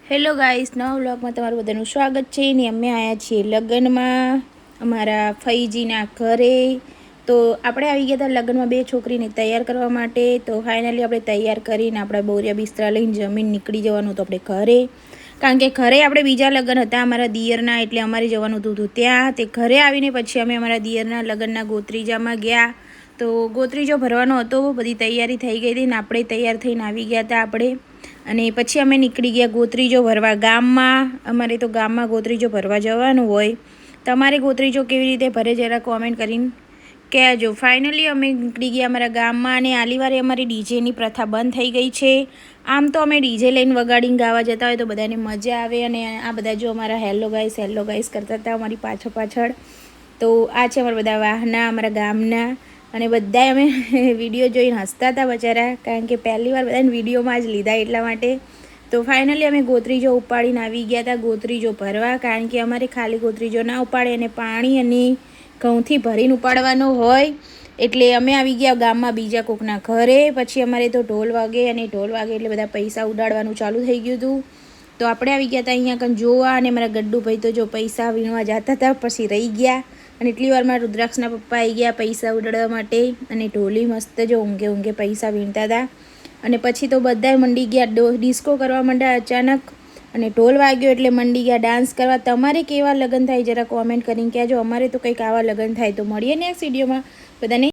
Hello guys, નવા વ્લોગમાં તમારું બધાનું સ્વાગત છે ને અમે આવ્યા છીએ લગ્નમાં અમારા ફઈજીના ઘરે. તો આપણે આવી ગયા હતા લગ્નમાં બે છોકરીને તૈયાર કરવા માટે. તો ફાઇનલી આપણે તૈયાર કરીને આપણા બોરિયા બિસ્તરા લઈને જમીન નીકળી જવાનું હતું આપણે ઘરે, કારણ કે ઘરે આપણે બીજા લગ્ન હતા અમારા દિયરના, એટલે અમારે જવાનું હતું ત્યાં. તે ઘરે આવીને પછી અમે અમારા દિયરના લગ્નના ગોત્રીજામાં ગયા. તો ગોત્રીજો ભરવાનો હતો, બધી તૈયારી થઈ ગઈ હતી ને આપણે તૈયાર થઈને આવી ગયા હતા આપણે. અને પછી અમે નીકળી ગયા ગોત્રીજો ભરવા ગામમાં. અમારે તો ગામમાં ગોત્રીજો ભરવા જવાનું હોય. તમારે ગોત્રીજો કેવી રીતે ભરે જરા કોમેન્ટ કરીને કહેજો. ફાઇનલી અમે નીકળી ગયા અમારા ગામમાં, અને આલીવારે અમારી ડીજેની પ્રથા બંધ થઈ ગઈ છે. આમ તો અમે ડીજે લઈને વગાડીને ગાવા જતા હોય તો બધાને મજા આવે. અને આ બધા જો અમારા હેલો ગાઈસ કરતા હતા અમારી પાછળ. તો આ છે અમારા બધા વાહના અમારા ગામના, અને બધા અમે વિડીયો જોઈને હસતા હતા બચારા, કારણ કે પહેલી વાર બધાને વિડીયોમાં જ લીધા એટલા માટે. તો ફાઇનલી અમે ગોત્રીજો ઉપાડીને આવી ગયા હતા ગોત્રીજો ભરવા, કારણ કે અમારે ખાલી ગોત્રીજો ના ઉપાડે અને પાણી અને ઘઉંથી ભરીને ઉપાડવાનો હોય. એટલે અમે આવી ગયા ગામમાં બીજા કોકના ઘરે. પછી અમારે તો ઢોલ વાગે, અને ઢોલ વાગે એટલે બધા પૈસા ઉડાડવાનું ચાલુ થઈ ગયું હતું. તો આપણે આવી ગયા હતા અહીંયા કંઈ જોવા, અને મારા ગડ્ડુભાઈ તો જો પૈસા વીણવા જતા હતા, પછી રહી ગયા. અને એટલી વારમાં રુદ્રાક્ષના પપ્પા આવી ગયા પૈસા ઉડાડવા માટે, અને ઢોલી મસ્ત જો ઊંઘે પૈસા વીણતા હતા. અને પછી તો બધા મંડી ગયા ડિસ્કો કરવા માંડ્યા અચાનક, અને ઢોલ વાગ્યો એટલે મંડી ગયા ડાન્સ કરવા. તમારે કેવા લગ્ન થાય જરા કોમેન્ટ કરીને કહેજો. અમારે તો કંઈક આવા લગ્ન થાય. તો મળીએ નેક્સ્ટ વિડીયોમાં. બધાને